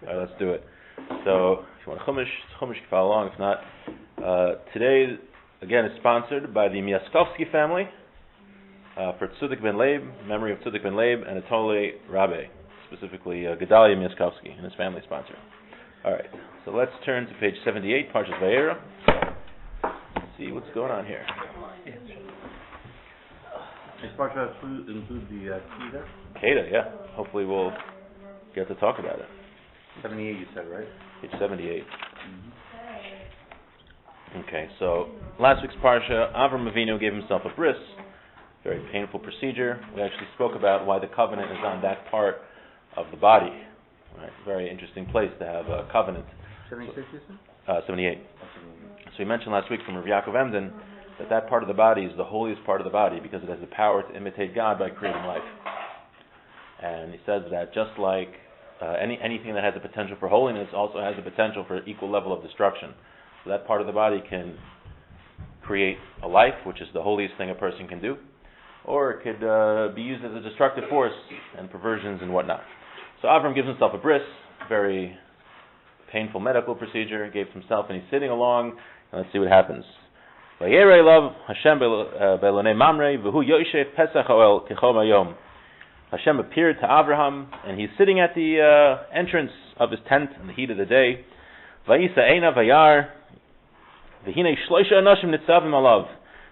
Let's do it. So, if you want Chumash, you can follow along. If not, today, again, is sponsored by the Miaskovsky family for Tzudik ben Leib, memory of Tzudik ben Leib, and Atole Rabbe, specifically Gedalia Miaskovsky and his family sponsor. All right, so let's turn to page 78, Parshas Vayeira. Let's see what's going on here. Is Parsha include the Kedah? Kedah, yeah. Hopefully we'll get to talk about it. 78 you said, right? Page 78. Okay, so last week's Parsha, Avram Avinu gave himself a bris, very painful procedure. We actually spoke about why the covenant is on that part of the body. Right? Very interesting place to have a covenant. 76 you said? 78. So we mentioned last week from Rav Yaakov Emden that part of the body is the holiest part of the body because it has the power to imitate God by creating life. And he says that just like anything that has a potential for holiness also has a potential for equal level of destruction. So that part of the body can create a life, which is the holiest thing a person can do, or it could be used as a destructive force and perversions and whatnot. So Avram gives himself a bris, very painful medical procedure, gave it himself, and he's sitting along, and let's see what happens. Vayeira love Hashem belonei mamre v'hu yoshef pesach oel kechom hayom. Hashem appeared to Abraham, and he's sitting at the entrance of his tent in the heat of the day. Vayisa eina vayar v'hinei shloisha anashim nitzavim alav.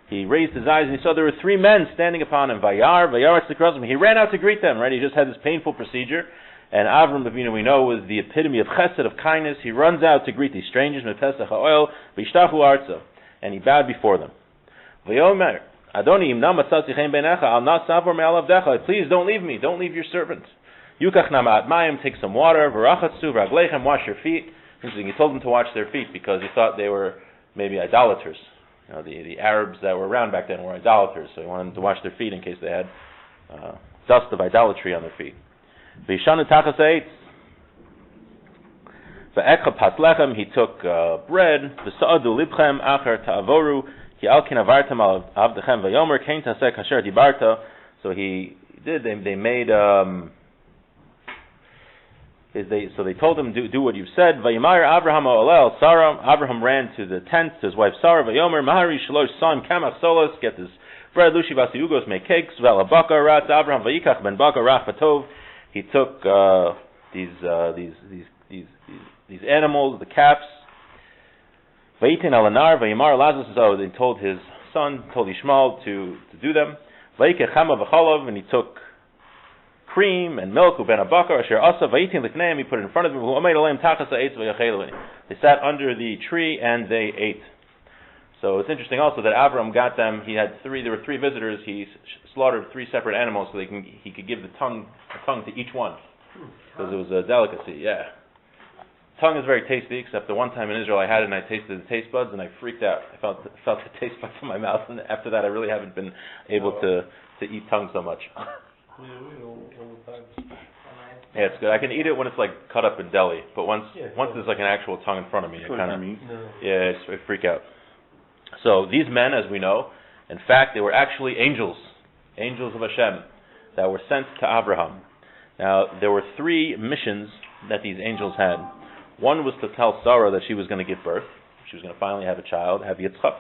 He raised his eyes and he saw there were 3 men standing upon him. Vayar tzikrazim. He ran out to greet them. Right, he just had this painful procedure, and Avram Avinu, we know, was the epitome of chesed, of kindness. He runs out to greet these strangers. Mepesach ha'oil v'yishtachu arza, and he bowed before them. Vayomer. Adoni, I'll not savor me'alavdecha. Please don't leave me. Don't leave your servant. Yukach namat mayim. Take some water. V'rachatzu v'raglechem. Wash your feet. Interesting. He told them to wash their feet because he thought they were maybe idolaters. You know, the Arabs that were around back then were idolaters, so he wanted them to wash their feet in case they had dust of idolatry on their feet. V'yishanu tachas ha'etz. V'ekha pas lechem. He took bread. V'sa'adu libchem acher ta'avoru. So he did. They made. So they told him, do what you said. Vayimar Abraham olel Sarah. Abraham ran to the tent to his wife Sarah. Vayomer Mahari Shalosh Son Kamach Solos. Get this bread. Lushi Vasiyugos make cakes. Vala Baka Rat Abraham Vayikach Ben Baka Rach Batov. He took these animals, the calves. Vayitin alanar vayimar lazos. So they told his son, told Ishmael to do them. Vayikech chama v'chalav, and he took cream and milk uben abakar asher asa vayitin l'kneim. He put it in front of them. They sat under the tree and they ate. So it's interesting also that Avram got them. There were 3 visitors. He slaughtered 3 separate animals so he could give a tongue to each one because it was a delicacy. Yeah. Tongue is very tasty, except the one time in Israel I had it and I tasted the taste buds and I freaked out. I felt the taste buds in my mouth, and after that I really haven't been able to eat tongue so much. Yeah, it's good. I can eat it when it's like cut up in deli, but once there's like an actual tongue in front of me, I freak out. So these men, as we know, in fact, they were actually angels of Hashem that were sent to Abraham. Now there were 3 missions that these angels had. One was to tell Sarah that she was going to give birth. She was going to finally have a child, have Yitzchak.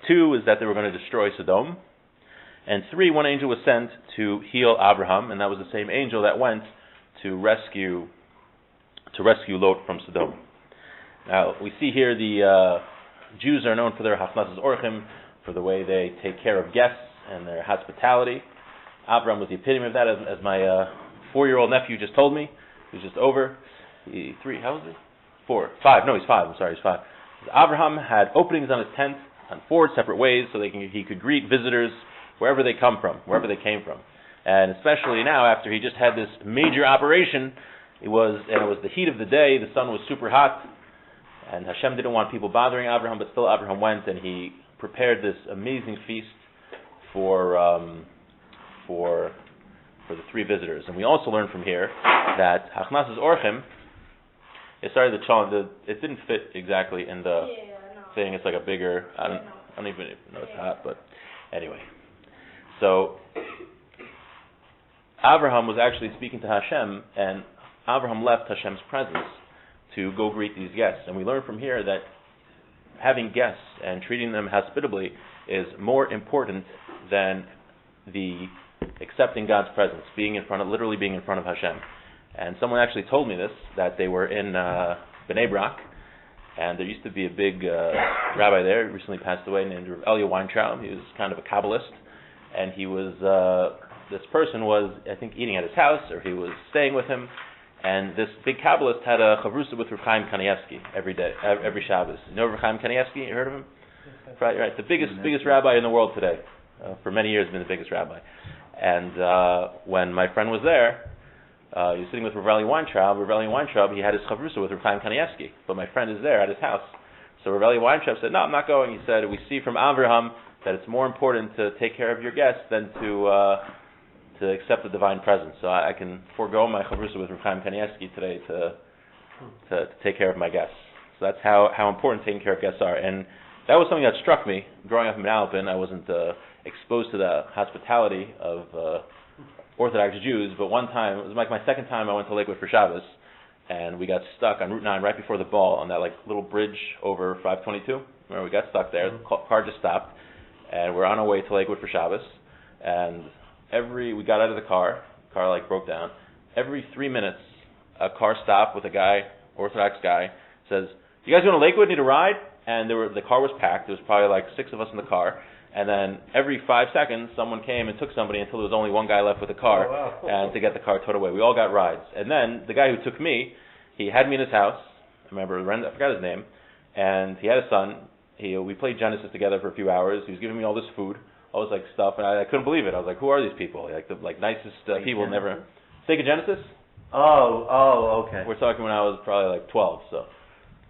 2 is that they were going to destroy Sodom. And 3, one angel was sent to heal Abraham, and that was the same angel that went to rescue Lot from Sodom. Now, we see here the Jews are known for their hachnasas orchim, for the way they take care of guests and their hospitality. Abraham was the epitome of that, as my 4-year-old nephew just told me. He was just over. 3, how was he? 4, 5. No, he's 5. I'm sorry, he's 5. Abraham had openings on his tent on 4 separate ways so he could greet visitors wherever they came from. And especially now, after he just had this major operation, It was the heat of the day. The sun was super hot, and Hashem didn't want people bothering Abraham, but still Abraham went and he prepared this amazing feast for the three visitors. And we also learn from here that Hachnasas Orchim. It didn't fit exactly in the thing. It's like a bigger. I don't even know it's hot, but anyway. So Abraham was actually speaking to Hashem, and Abraham left Hashem's presence to go greet these guests. And we learn from here that having guests and treating them hospitably is more important than the accepting God's presence, literally being in front of Hashem. And someone actually told me this, that they were in Bnei Brak, and there used to be a big rabbi there, who recently passed away, named Elia Weintraub. He was kind of a Kabbalist, and he was, this person was, I think, eating at his house, or he was staying with him, and this big Kabbalist had a chavrusa with Rav Chaim Kanievsky every Shabbos. You know Rav Chaim Kanievsky? You heard of him? Right, the biggest rabbi in the world today. For many years, been the biggest rabbi. And when my friend was there, he was sitting with Rav Weintraub. Rav Weintraub, he had his chavrusa with Rav Chaim Kanievsky, but my friend is there at his house. So Rav Weintraub said, "No, I'm not going." He said, "We see from Avraham that it's more important to take care of your guests than to accept the divine presence. So I can forego my chavrusa with Rav Chaim Kanievsky today to take care of my guests." So that's how important taking care of guests are. And that was something that struck me. Growing up in Alpin, I wasn't exposed to the hospitality of Orthodox Jews, but one time, it was like my second time I went to Lakewood for Shabbos, and we got stuck on Route 9 right before the ball on that like little bridge over 522. Remember, we got stuck there, the car just stopped, and we're on our way to Lakewood for Shabbos, and we got out of the car like broke down. Every 3 minutes, a car stopped with a guy, Orthodox guy, says, "You guys going to Lakewood, need a ride?" And the car was packed. There was probably like 6 of us in the car. And then every 5 seconds, someone came and took somebody until there was only one guy left with the car, and to get the car towed away. We all got rides. And then the guy who took me, he had me in his house. I forgot his name. And he had a son. We played Genesis together for a few hours. He was giving me all this food, all this like stuff, and I couldn't believe it. I was like, "Who are these people? Like the nicest people never." Sega Genesis? Oh, okay. We're talking when I was probably like 12. So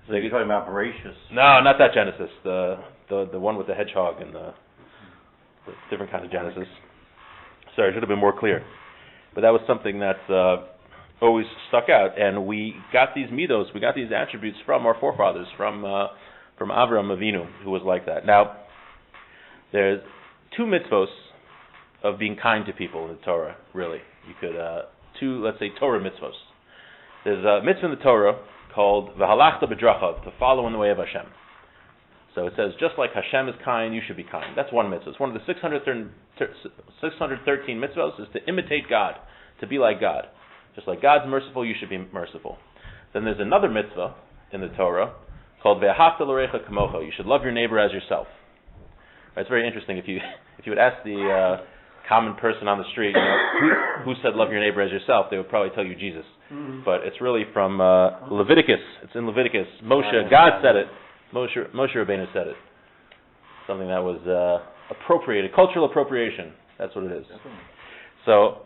you're talking about Voracious? No, not that Genesis. The one with the hedgehog and the different kind of Genesis. Sorry, I should have been more clear. But that was something that always stuck out. And we got these midos, we got these attributes from our forefathers, from Avraham Avinu, who was like that. Now, there's 2 mitzvos of being kind to people in the Torah, really. You could, 2, let's say, Torah mitzvos. There's a mitzvah in the Torah called V'halachta b'drachav, to follow in the way of Hashem. So it says, just like Hashem is kind, you should be kind. That's one mitzvah. It's one of the 613 mitzvahs is to imitate God, to be like God. Just like God's merciful, you should be merciful. Then there's another mitzvah in the Torah called Ve'ahavta l'orecha kamocha. You should love your neighbor as yourself. It's very interesting. If you would ask the common person on the street, who said love your neighbor as yourself, they would probably tell you Jesus. Mm-hmm. But it's really from Leviticus. It's in Leviticus. Moshe, God said it. Moshe Rabbeinu said it. Something that was appropriated, cultural appropriation. That's what it is. So,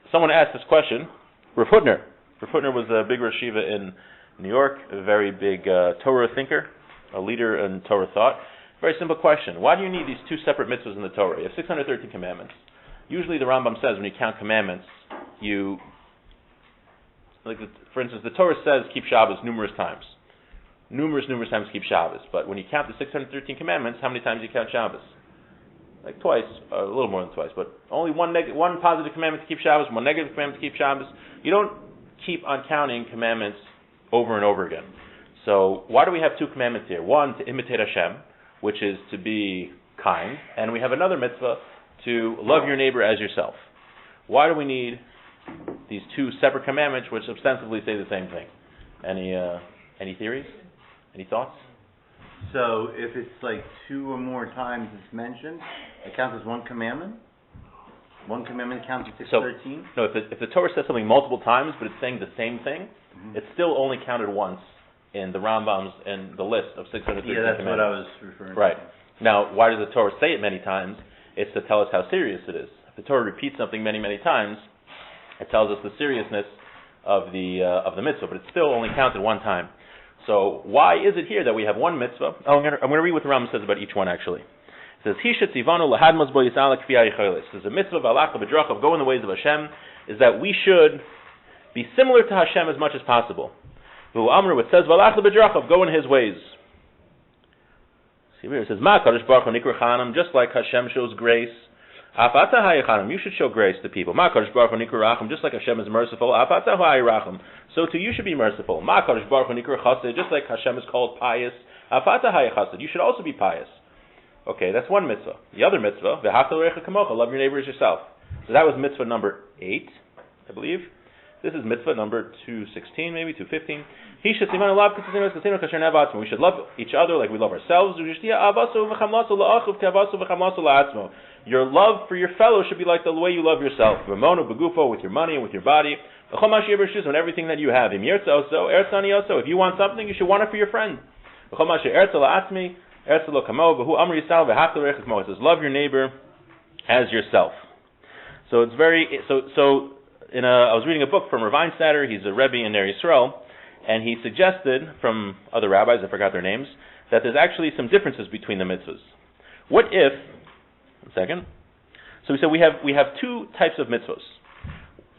someone asked this question. Rav Hutner. Rav Hutner was a big Rosh Yeshiva in New York, a very big Torah thinker, a leader in Torah thought. Very simple question. Why do you need these 2 separate mitzvahs in the Torah? You have 613 commandments. Usually the Rambam says when you count commandments, for instance, the Torah says keep Shabbos numerous times. Numerous times keep Shabbos. But when you count the 613 commandments, how many times do you count Shabbos? Like twice, a little more than twice, but only one positive commandment to keep Shabbos, one negative commandment to keep Shabbos. You don't keep on counting commandments over and over again. So why do we have 2 commandments here? One, to imitate Hashem, which is to be kind, and we have another mitzvah to love your neighbor as yourself. Why do we need these 2 separate commandments which ostensibly say the same thing? Any theories? Any thoughts? So if it's like 2 or more times it's mentioned, it counts as one commandment? One commandment counts as 613? No, if the Torah says something multiple times, but it's saying the same thing, it's still only counted once in the Rambam's and the list of 613 Yeah, that's commandments. what I was referring to. Right. Now, why does the Torah say it many times? It's to tell us how serious it is. If the Torah repeats something many, many times, it tells us the seriousness of the mitzvah, but it's still only counted one time. So why is it here that we have one mitzvah? I'm going to read what the Rambam says about each one actually. It says, There's a mitzvah of alach b'drachav, go in the ways of Hashem, is that we should be similar to Hashem as much as possible. It says, go in His ways. See here, it says, just like Hashem shows grace, you should show grace to people. Just like Hashem is merciful, so too you should be merciful. Just like Hashem is called pious, you should also be pious. Okay, that's one mitzvah. The other mitzvah, love your neighbor as yourself. So that was mitzvah number 8, I believe. This is mitzvah number 216, maybe 215. We should love each other like we love ourselves. Your love for your fellow should be like the way you love yourself. With your money and with your body. And everything that you have. If you want something, you should want it for your friend. It says, love your neighbor as yourself. So it's very, I was reading a book from Rav Einsteiner. He's a Rebbe in Ner Yisrael, and he suggested, from other rabbis, I forgot their names, that there's actually some differences between the mitzvahs. What if, one second, so we said we have two types of mitzvahs.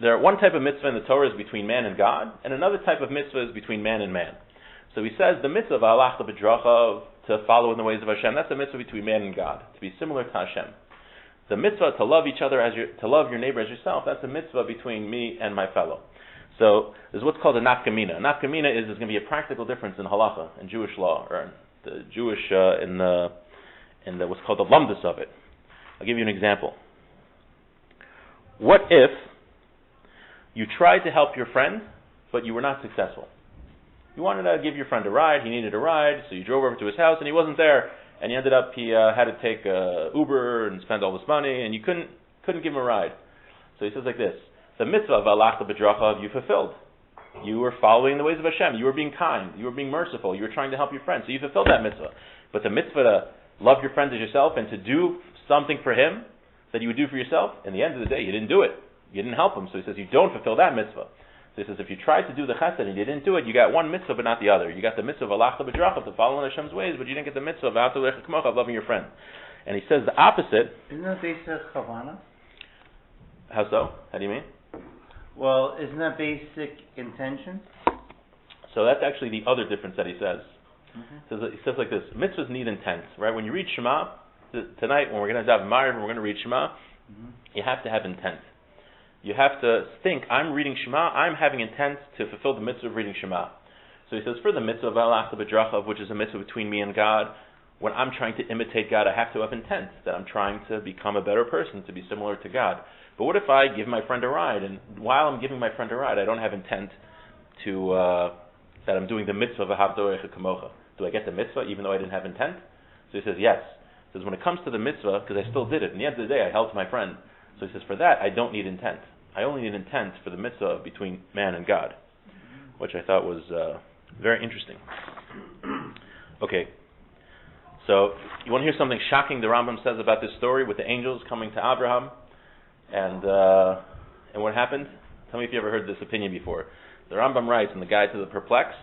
One type of mitzvah in the Torah is between man and God, and another type of mitzvah is between man and man. So he says the mitzvah of alach b'drachav, to follow in the ways of Hashem, that's a mitzvah between man and God, to be similar to Hashem. The mitzvah to love each other to love your neighbor as yourself, that's a mitzvah between me and my fellow. So there's what's called a nafkamina. Nafkamina is there's going to be a practical difference in halacha, in Jewish law, or the Jewish in the what's called the lumdus of it. I'll give you an example. What if you tried to help your friend, but you were not successful? You wanted to give your friend a ride, he needed a ride, so you drove over to his house and he wasn't there, and he ended up, he had to take Uber and spend all this money, and you couldn't give him a ride. So he says like this, the mitzvah of alach b'drachav you fulfilled. You were following the ways of Hashem, you were being kind, you were being merciful, you were trying to help your friend, so you fulfilled that mitzvah. But the mitzvah to love your friend as yourself and to do something for him that you would do for yourself, in the end of the day, you didn't do it. You didn't help him, so he says you don't fulfill that mitzvah. So he says, if you tried to do the chesed and you didn't do it, you got one mitzvah but not the other. You got the mitzvah of alach b'drachav, to follow in Hashem's ways, but you didn't get the mitzvah of loving your friend. And he says the opposite. Isn't that basic chavana? How so? How do you mean? Well, isn't that basic intention? So that's actually the other difference that he says. Mm-hmm. He says like this, mitzvahs need intent, right? When you read Shema, tonight when we're going to have Ma'ariv and we're going to read Shema, you have to have intent. You have to think, I'm reading Shema, I'm having intent to fulfill the mitzvah of reading Shema. So he says, for the mitzvah of alach b'drachav, which is a mitzvah between me and God, when I'm trying to imitate God, I have to have intent, that I'm trying to become a better person, to be similar to God. But what if I give my friend a ride, and while I'm giving my friend a ride, I don't have intent to, that I'm doing the mitzvah of ahavta orecha kamocha. Do I get the mitzvah even though I didn't have intent? So he says, yes. He says, when it comes to the mitzvah, because I still did it, in the end of the day, I helped my friend. So he says, for that, I don't need intent. I only need intent for the mitzvah between man and God, which I thought was very interesting. Okay, so you want to hear something shocking the Rambam says about this story with the angels coming to Abraham, and what happened? Tell me if you ever heard this opinion before. The Rambam writes in the Guide to the Perplexed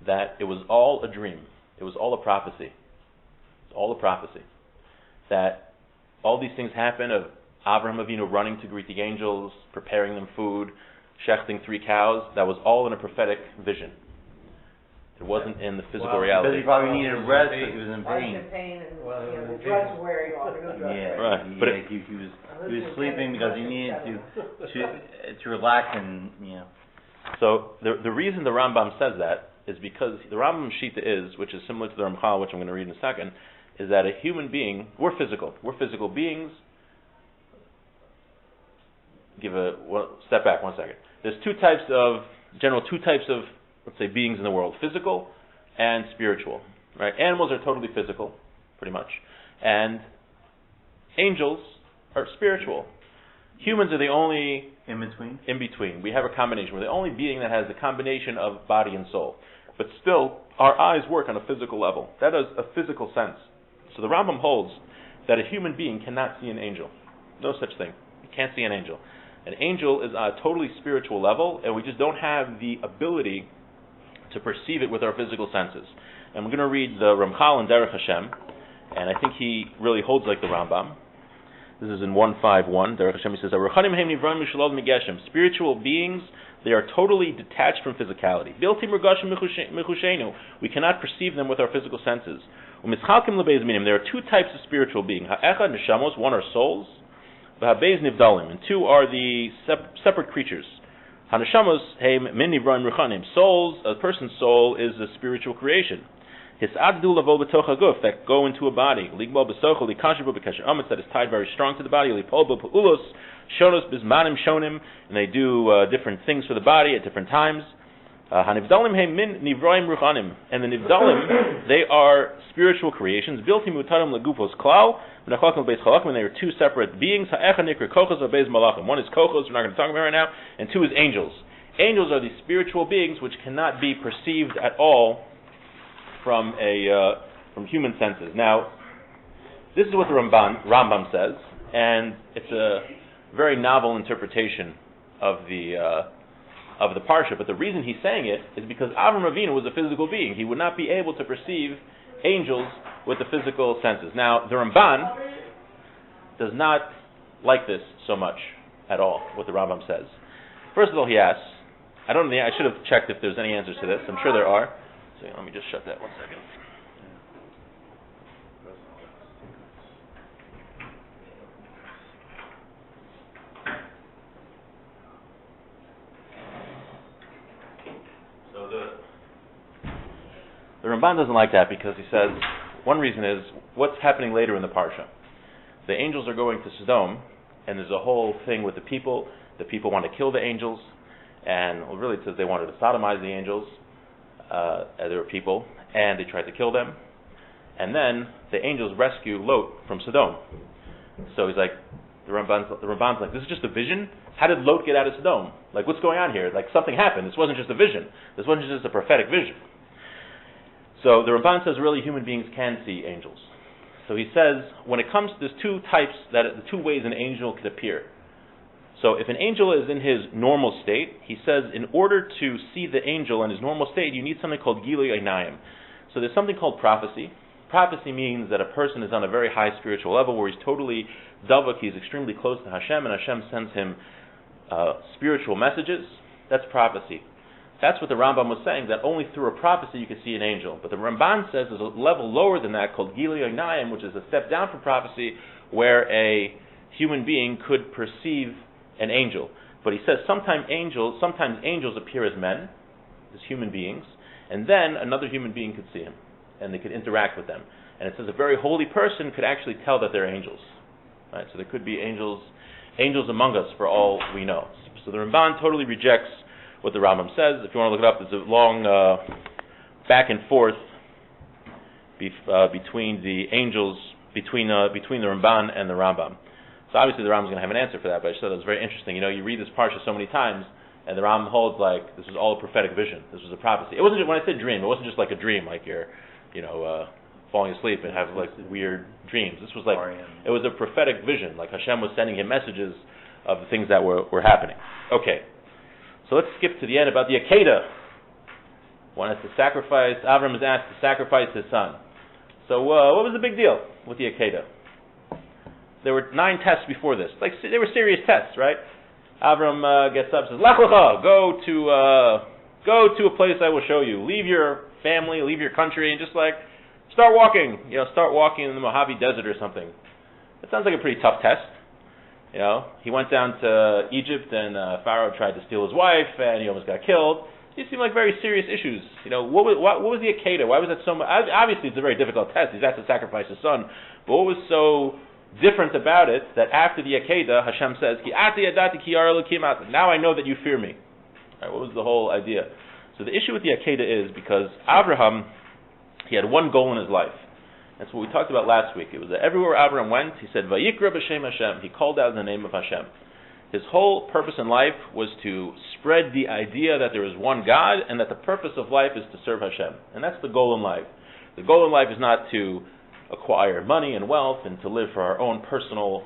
that it was all a dream. It was all a prophecy. It's all a prophecy. That all these things happen of Avraham Avinu running to greet the angels, preparing them food, shechting 3 cows. That was all in a prophetic vision. It wasn't in the physical reality. Because he probably needed rest because he was in pain. The drugs wearing off. Right. But he was sleeping because he needed to relax and So the reason the Rambam says that is because the Rambam Shita is, which is similar to the Ramchal, which I'm going to read in a second, is that a human being, we're physical beings. Step back 1 second. There's two types of, let's say, beings in the world: physical and spiritual. Right? Animals are totally physical, pretty much, and angels are spiritual. Humans are the only in between. We have a combination. We're the only being that has the combination of body and soul. But still, our eyes work on a physical level. That is a physical sense. So the Rambam holds that a human being cannot see an angel. No such thing. You can't see an angel. An angel is on a totally spiritual level, and we just don't have the ability to perceive it with our physical senses. And we're going to read the Ramchal in Derech Hashem, and I think he really holds like the Rambam. This is in 151. Derech Hashem, he says, spiritual beings, they are totally detached from physicality. We cannot perceive them with our physical senses. There are two types of spiritual beings. One are souls, and two are the separate creatures. Souls, a person's soul is a spiritual creation. That go into a body. That is tied very strong to the body. And they do different things for the body at different times. And the Nivdalim, they are spiritual creations. When they are two separate beings. One is Kochos, we're not going to talk about right now, and two is angels. Angels are these spiritual beings which cannot be perceived at all from human senses. Now, this is what the Rambam says, and it's a very novel interpretation of the parsha. But the reason he's saying it is because Avram Avinu was a physical being. He would not be able to perceive angels with the physical senses. Now, the Ramban does not like this so much at all, what the Rambam says. First of all, he asks, I should have checked if there's any answers to this. I'm sure there are. So let me just shut that 1 second. So the Ramban doesn't like that because he says one reason is what's happening later in the parsha. The angels are going to Sodom, and there's a whole thing with the people. The people want to kill the angels, and really it says they wanted to sodomize the angels. There were people, and they tried to kill them. And then the angels rescue Lot from Sodom. So he's like, the Ramban's like, this is just a vision? How did Lot get out of Sodom? Like, what's going on here? Like, something happened. This wasn't just a vision. This wasn't just a prophetic vision. So the Ramban says really human beings can see angels. So he says, when it comes, there's two ways an angel could appear. So if an angel is in his normal state, he says in order to see the angel in his normal state, you need something called Gilui Einayim. So there's something called prophecy. Prophecy means that a person is on a very high spiritual level where he's totally davak, he's extremely close to Hashem, and Hashem sends him spiritual messages. That's prophecy. That's what the Rambam was saying, that only through a prophecy you could see an angel. But the Ramban says there's a level lower than that called Gilui Einayim, which is a step down from prophecy, where a human being could perceive an angel. But he says sometimes angels appear as men, as human beings, and then another human being could see him, and they could interact with them. And it says a very holy person could actually tell that they're angels. Right? So there could be angels among us for all we know. So the Ramban totally rejects what the Rambam says. If you want to look it up, there's a long back and forth between the angels, between the Ramban and the Rambam. So obviously the Rambam's going to have an answer for that, but I just thought it was very interesting. You know, you read this parsha so many times, and the Rambam holds like this was all a prophetic vision. This was a prophecy. It wasn't just, when I said dream, it wasn't just like a dream, like you're, falling asleep and have like weird dreams. This was like, it was a prophetic vision. Like Hashem was sending him messages of the things that were happening. Okay, so let's skip to the end about the Akedah. One has to sacrifice. Avram is asked to sacrifice his son. So what was the big deal with the Akedah? There were 9 tests before this. Like they were serious tests, right? Avram gets up and says, "Lech lecha, go to a place I will show you. Leave your family, leave your country, and just like start walking. Start walking in the Mojave Desert or something." That sounds like a pretty tough test. He went down to Egypt, and Pharaoh tried to steal his wife, and he almost got killed. These seem like very serious issues. What was the Akedah? Why was that so much? Obviously, it's a very difficult test. He's asked to sacrifice his son, but what was so different about it that after the Akedah, Hashem says, "Ki ati yadati ki yara elokim ata." Now I know that you fear me. Right, what was the whole idea? So the issue with the Akedah is because Abraham, he had one goal in his life. That's what we talked about last week. It was that everywhere Abraham went, he said, "Vayikra b'shem Hashem." He called out in the name of Hashem. His whole purpose in life was to spread the idea that there is one God and that the purpose of life is to serve Hashem. And that's the goal in life. The goal in life is not to acquire money and wealth and to live for our own personal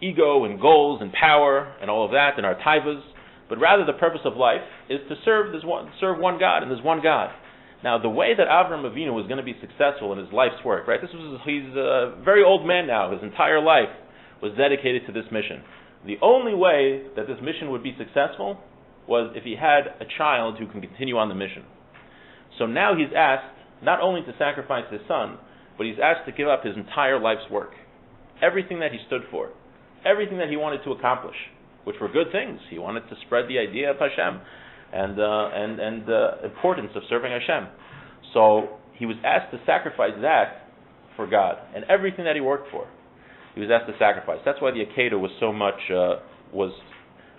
ego and goals and power and all of that and our taivas, but rather the purpose of life is to serve one God, and there's one God. Now, the way that Avram Avinu was going to be successful in his life's work, right? He's a very old man now. His entire life was dedicated to this mission. The only way that this mission would be successful was if he had a child who can continue on the mission. So now he's asked not only to sacrifice his son, but he's asked to give up his entire life's work. Everything that he stood for, everything that he wanted to accomplish, which were good things. He wanted to spread the idea of Hashem and the importance of serving Hashem. So he was asked to sacrifice that for God, and everything that he worked for, he was asked to sacrifice. That's why the Akedah was so much, was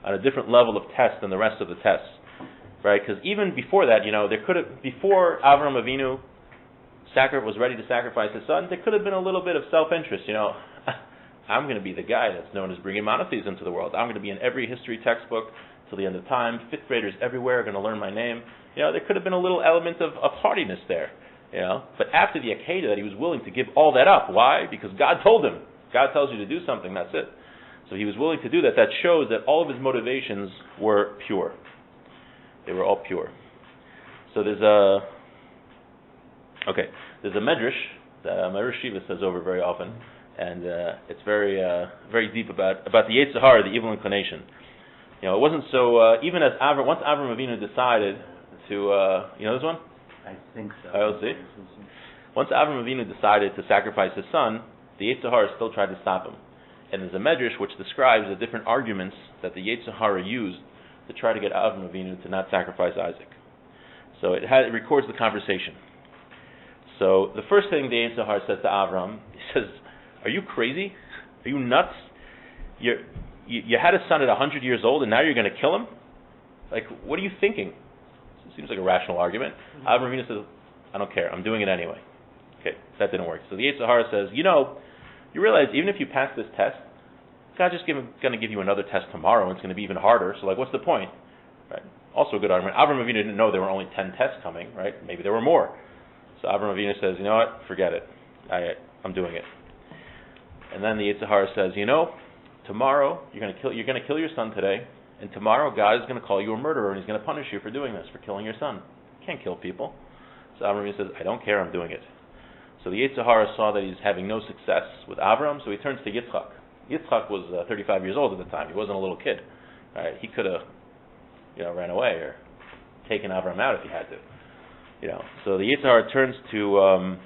on a different level of test than the rest of the tests, right? Because even before that, before Avram Avinu was ready to sacrifice his son, there could have been a little bit of self-interest, I'm going to be the guy that's known as bringing monotheism into the world. I'm going to be in every history textbook till the end of time. Fifth graders everywhere are going to learn my name. There could have been a little element of haughtiness there. But after the Akedah, that he was willing to give all that up. Why? Because God told him. God tells you to do something, that's it. So he was willing to do that. That shows that all of his motivations were pure. They were all pure. So there's a medrash that my Rosh Shiva says over very often, and it's very very deep about the Yetzer Hara, the evil inclination. It wasn't so even as once Avram Avinu decided to this one? I think so. I'll see. Once Avram Avinu decided to sacrifice his son, the Yetzer Hara still tried to stop him. And there's a medrash which describes the different arguments that the Yetzer Hara used to try to get Avram Avinu to not sacrifice Isaac. So it records the conversation. So the first thing the Yetzer Hara says to Avram, he says, "Are you crazy? Are you nuts? You had a son at 100 years old, and now you're going to kill him? Like, what are you thinking?" It seems like a rational argument. Avram Avinu says, "I don't care. I'm doing it anyway." Okay, that didn't work. So the Yetzer Hara says, you realize even if you pass this test, God's just going to give you another test tomorrow, and it's going to be even harder. So, what's the point? Right? Also a good argument. Avram Avinu didn't know there were only 10 tests coming, right? Maybe there were more. So Avram Avinu says, "You know what? Forget it. I'm doing it." And then the Yetzer Hara says, tomorrow you're going to kill your son today, and tomorrow God is going to call you a murderer, and He's going to punish you for doing this, for killing your son. You can't kill people. So Avram Avinu says, "I don't care. I'm doing it." So the Yetzer Hara saw that he's having no success with Avram, so he turns to Yitzchak. Yitzchak was 35 years old at the time. He wasn't a little kid. All right, he could have, ran away or taken Avram out if he had to. So the Yetzer Hara turns to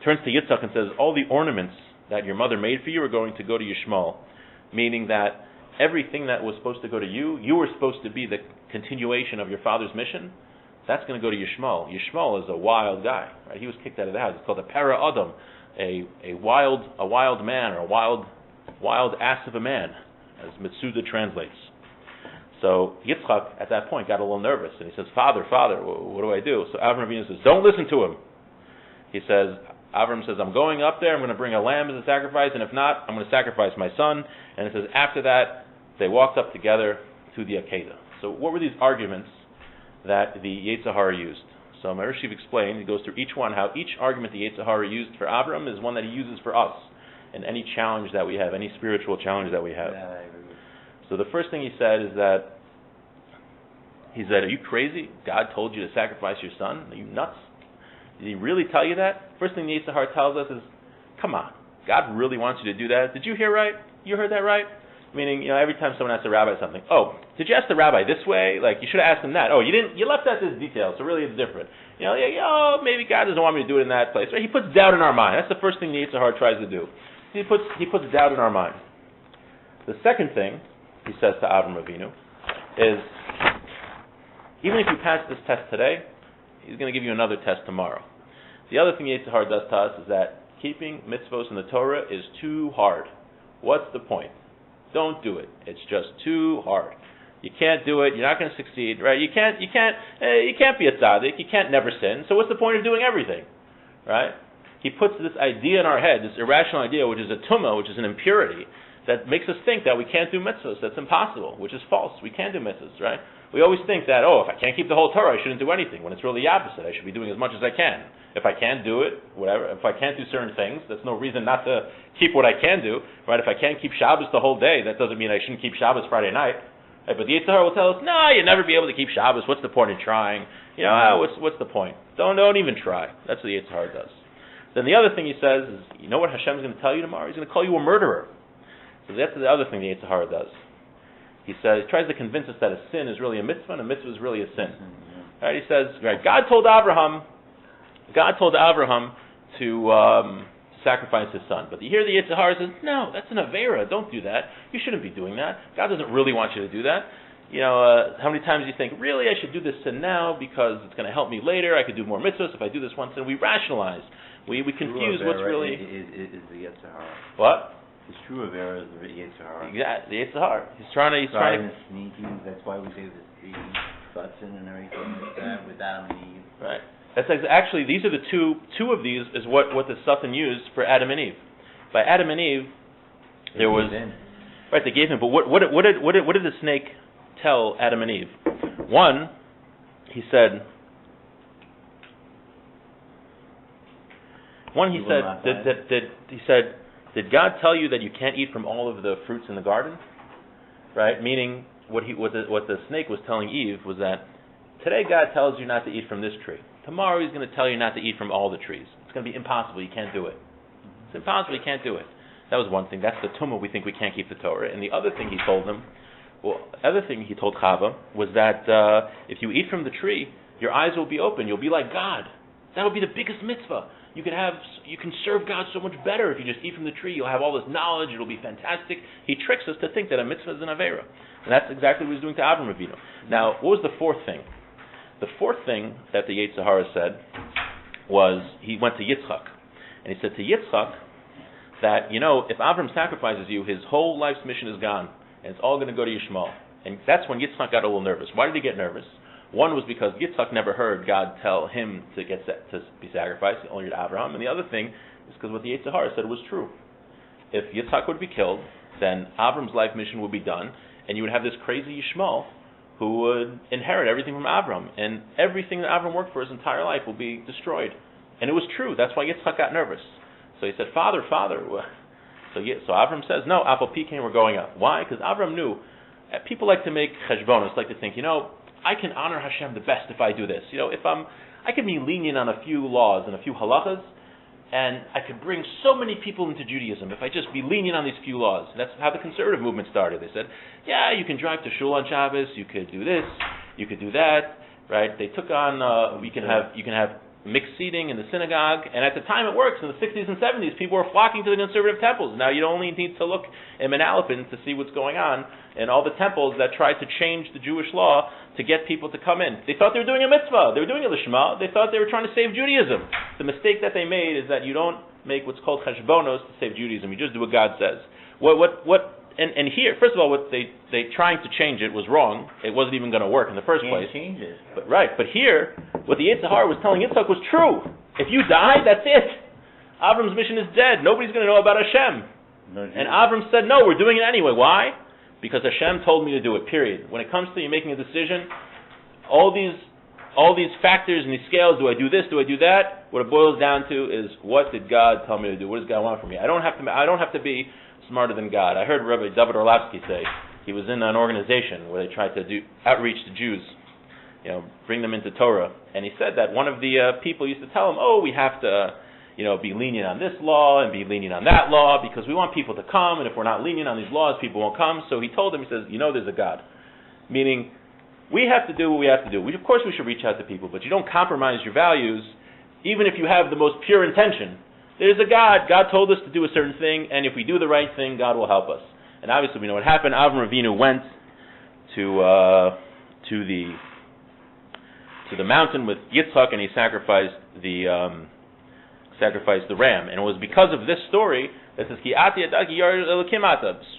Yitzchak and says, "All the ornaments that your mother made for you are going to go to Yishmael," meaning that everything that was supposed to go to you were supposed to be the continuation of your father's mission. That's going to go to Yishmael. Yishmael is a wild guy, right? He was kicked out of the house. It's called a para Adam, a wild man, or a wild ass of a man, as Mitsuda translates. So Yitzchak at that point got a little nervous, and he says, Father, what do I do?" So Avram Avinu says, "Don't listen to him." Avram says, "I'm going up there. I'm going to bring a lamb as a sacrifice, and if not, I'm going to sacrifice my son." And it says after that they walked up together to the Akedah. So what were these arguments that the Yetzer Hara used? So my Rosh Shiva explained, he goes through each one, how each argument the Yetzer Hara used for Avram is one that he uses for us in any challenge that we have, any spiritual challenge that we have. Yeah, I agree with you. So the first thing he said is that, "Are you crazy? God told you to sacrifice your son? Are you nuts? Did He really tell you that?" First thing the Yetzer Hara tells us is, come on, God really wants you to do that? Did you hear right? You heard that right? Meaning, every time someone asks a rabbi something, "Oh, did you ask the rabbi this way? You should have asked him that. Oh, you didn't. You left out this detail, so really it's different. Maybe God doesn't want me to do it in that place." Right? He puts doubt in our mind. That's the first thing the Yetzer Hara tries to do. He puts doubt in our mind. The second thing he says to Avram Avinu is, even if you pass this test today, He's going to give you another test tomorrow. The other thing the Yetzer Hara does to us is that keeping mitzvahs in the Torah is too hard. What's the point? Don't do it. It's just too hard. You can't do it. You're not going to succeed, right? You can't be a tzaddik. You can't never sin. So what's the point of doing everything, right? He puts this idea in our head, this irrational idea, which is a tumah, which is an impurity, that makes us think that we can't do mitzvahs. That's impossible, which is false. We can do mitzvahs, right? We always think that, if I can't keep the whole Torah, I shouldn't do anything, when it's really the opposite. I should be doing as much as I can. If I can't do it, whatever. If I can't do certain things, that's no reason not to keep what I can do, right? If I can't keep Shabbos the whole day, that doesn't mean I shouldn't keep Shabbos Friday night. Right? But the Yetzer Hara will tell us, no, you'll never be able to keep Shabbos. What's the point in trying? What's the point? Don't even try. That's what the Yetzer Hara does. Then the other thing he says is, you know what Hashem's going to tell you tomorrow? He's going to call you a murderer. So that's the other thing the Yetzer Hara does. He tries to convince us that a sin is really a mitzvah, and a mitzvah is really a sin. Right? He says, right, God told Abraham to sacrifice his son. But here the Yetzer Hara says, no, that's an Vayeira. Don't do that. You shouldn't be doing that. God doesn't really want you to do that. How many times do you think, really, I should do this sin now because it's going to help me later. I could do more mitzvahs if I do this one sin. We rationalize. We confuse what's really... Is the Yetzer Hara. What? It's true of Vayeira is the Yetzer Hara. Exactly, the Yetzer Hara. He's trying to sneaky. That's why we say the button and everything like that with Adam and Eve. Right. That's actually, these are the two of these is what the Satan used for Adam and Eve. By Adam and Eve, there was right. They gave him, but what did the snake tell Adam and Eve? One, he said. Did God tell you that you can't eat from all of the fruits in the garden? Right? Meaning, what the snake was telling Eve was that today God tells you not to eat from this tree. Tomorrow He's going to tell you not to eat from all the trees. It's going to be impossible. You can't do it. It's impossible. You can't do it. That was one thing. That's the tumah. We think we can't keep the Torah. And the other thing He told them, He told Chava was that if you eat from the tree, your eyes will be open. You'll be like God. That will be the biggest mitzvah. You can serve God so much better if you just eat from the tree. You'll have all this knowledge. It'll be fantastic. He tricks us to think that a mitzvah is an Vayeira. And that's exactly what He's doing to Avram Avinu. Now, what was the fourth thing? The fourth thing that the Yetzer Hara said was he went to Yitzchak. And he said to Yitzchak that, if Avram sacrifices you, his whole life's mission is gone. And it's all going to go to Yishmael. And that's when Yitzchak got a little nervous. Why did he get nervous? One was because Yitzchak never heard God tell him to be sacrificed, only to Abraham. And the other thing is because what the Yetzer Hara said was true. If Yitzchak would be killed, then Avram's life mission would be done, and you would have this crazy Yishmael who would inherit everything from Avram, and everything that Avram worked for his entire life will be destroyed. And it was true. That's why Yitzchak got nervous. So he said, Father. So Avram says, no, Apal Pikein, we're going up. Why? Because Avram knew. People like to make cheshbonos, like to think, I can honor Hashem the best if I do this. I can be lenient on a few laws and a few halachas, and I could bring so many people into Judaism if I just be lenient on these few laws. And that's how the conservative movement started. They said, you can drive to shul on Shabbos, you could do this, you could do that, right? They took on, you can have mixed seating in the synagogue, and at the time it works. In the 60s and 70s, people were flocking to the conservative temples. Now you only need to look in Manalapan to see what's going on in all the temples that tried to change the Jewish law to get people to come in. They thought they were doing a mitzvah. They were doing a lishma. They thought they were trying to save Judaism. The mistake that they made is that you don't make what's called cheshbonos to save Judaism. You just do what God says. And here, first of all, what they trying to change it was wrong. It wasn't even going to work in the first place. Change it. But here, what the Yetzer Hara was telling Yitzchak was true. If you die, that's it. Avram's mission is dead. Nobody's going to know about Hashem. And Avram said, no, we're doing it anyway. Why? Because Hashem told me to do it, period. When it comes to you making a decision, all these factors and these scales, do I do this, do I do that? What it boils down to is, what did God tell me to do? What does God want from me? I don't have to be smarter than God. I heard Rabbi David Orlovsky say, he was in an organization where they tried to do outreach to Jews, bring them into Torah. And he said that one of the people used to tell him, we have to be lenient on this law and be lenient on that law because we want people to come, and if we're not lenient on these laws, people won't come. So he told them, he says, there's a God. Meaning, we have to do what we have to do. Of course we should reach out to people, but you don't compromise your values, even if you have the most pure intention. There's a God. God told us to do a certain thing, and if we do the right thing, God will help us. And obviously we know what happened. Avram Avinu went to the mountain with Yitzchak, and he sacrificed the ram. And it was because of this story that says,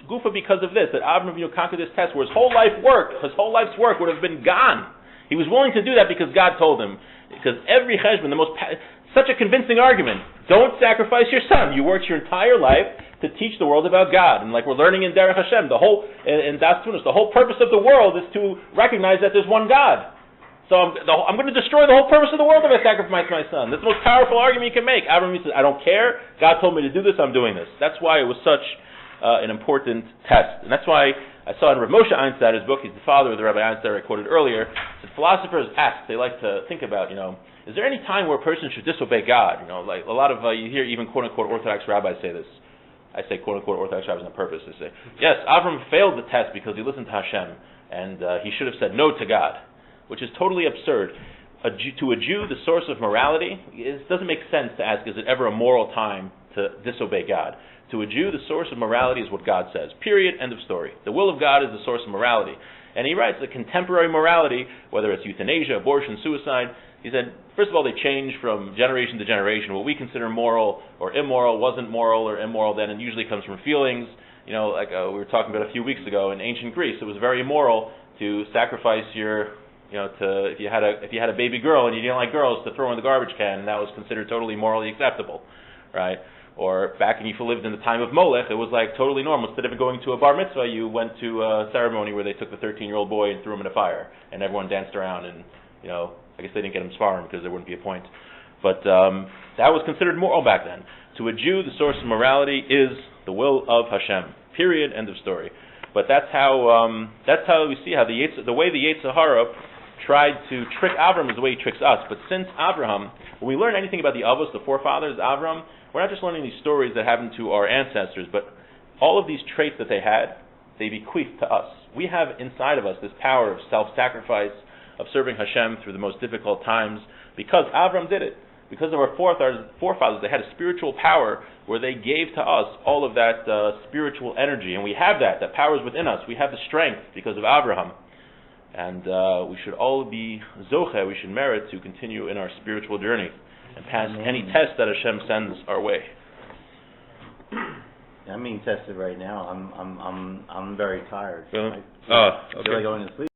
Gufa, because of this, that Avram Avinu conquered this test where his whole life's work would have been gone. He was willing to do that because God told him. Because every cheshbon, such a convincing argument. Don't sacrifice your son. You worked your entire life to teach the world about God. And like we're learning in Derech Hashem, in Das Tunis, the whole purpose of the world is to recognize that there's one God. So I'm going to destroy the whole purpose of the world if I sacrifice my son. That's the most powerful argument you can make. Abraham says, I don't care. God told me to do this. I'm doing this. That's why it was such an important test. And that's why I saw in Rav Moshe Einstein, his book, he's the father of the Rabbi Einstein I quoted earlier, that philosophers ask, they like to think about, is there any time where a person should disobey God? Like a lot of, you hear even quote-unquote Orthodox rabbis say this. I say quote-unquote Orthodox rabbis on purpose. They say, yes, Avram failed the test because he listened to Hashem, and he should have said no to God, which is totally absurd. To a Jew, the source of morality, it doesn't make sense to ask, is it ever a moral time to disobey God? To a Jew, the source of morality is what God says. Period. End of story. The will of God is the source of morality. And he writes that contemporary morality, whether it's euthanasia, abortion, suicide, he said, first of all, they change from generation to generation. What we consider moral or immoral wasn't moral or immoral then, and usually comes from feelings. Like we were talking about a few weeks ago in ancient Greece, it was very immoral to sacrifice your, if you had a baby girl and you didn't like girls, to throw in the garbage can, and that was considered totally morally acceptable, right? Or back if you lived in the time of Molech, it was like totally normal. Instead of going to a bar mitzvah, you went to a ceremony where they took the 13-year-old boy and threw him in a fire, and everyone danced around, and I guess they didn't get him sparring because there wouldn't be a point. But that was considered moral back then. To a Jew, the source of morality is the will of Hashem. Period. End of story. But that's how we see how the way the Yetzer Hara tried to trick Avram is the way he tricks us. But since Abraham, when we learn anything about the Avos, the forefathers, Avram, we're not just learning these stories that happened to our ancestors, but all of these traits that they had, they bequeathed to us. We have inside of us this power of self-sacrifice, of serving Hashem through the most difficult times, because Avram did it. Because of our forefathers, they had a spiritual power where they gave to us all of that spiritual energy, and we have that. That power is within us. We have the strength because of Abraham. And we should all be zoche, we should merit to continue in our spiritual journey and pass any test that Hashem sends our way. I'm being tested right now. I'm very tired. Really? I feel like going to sleep.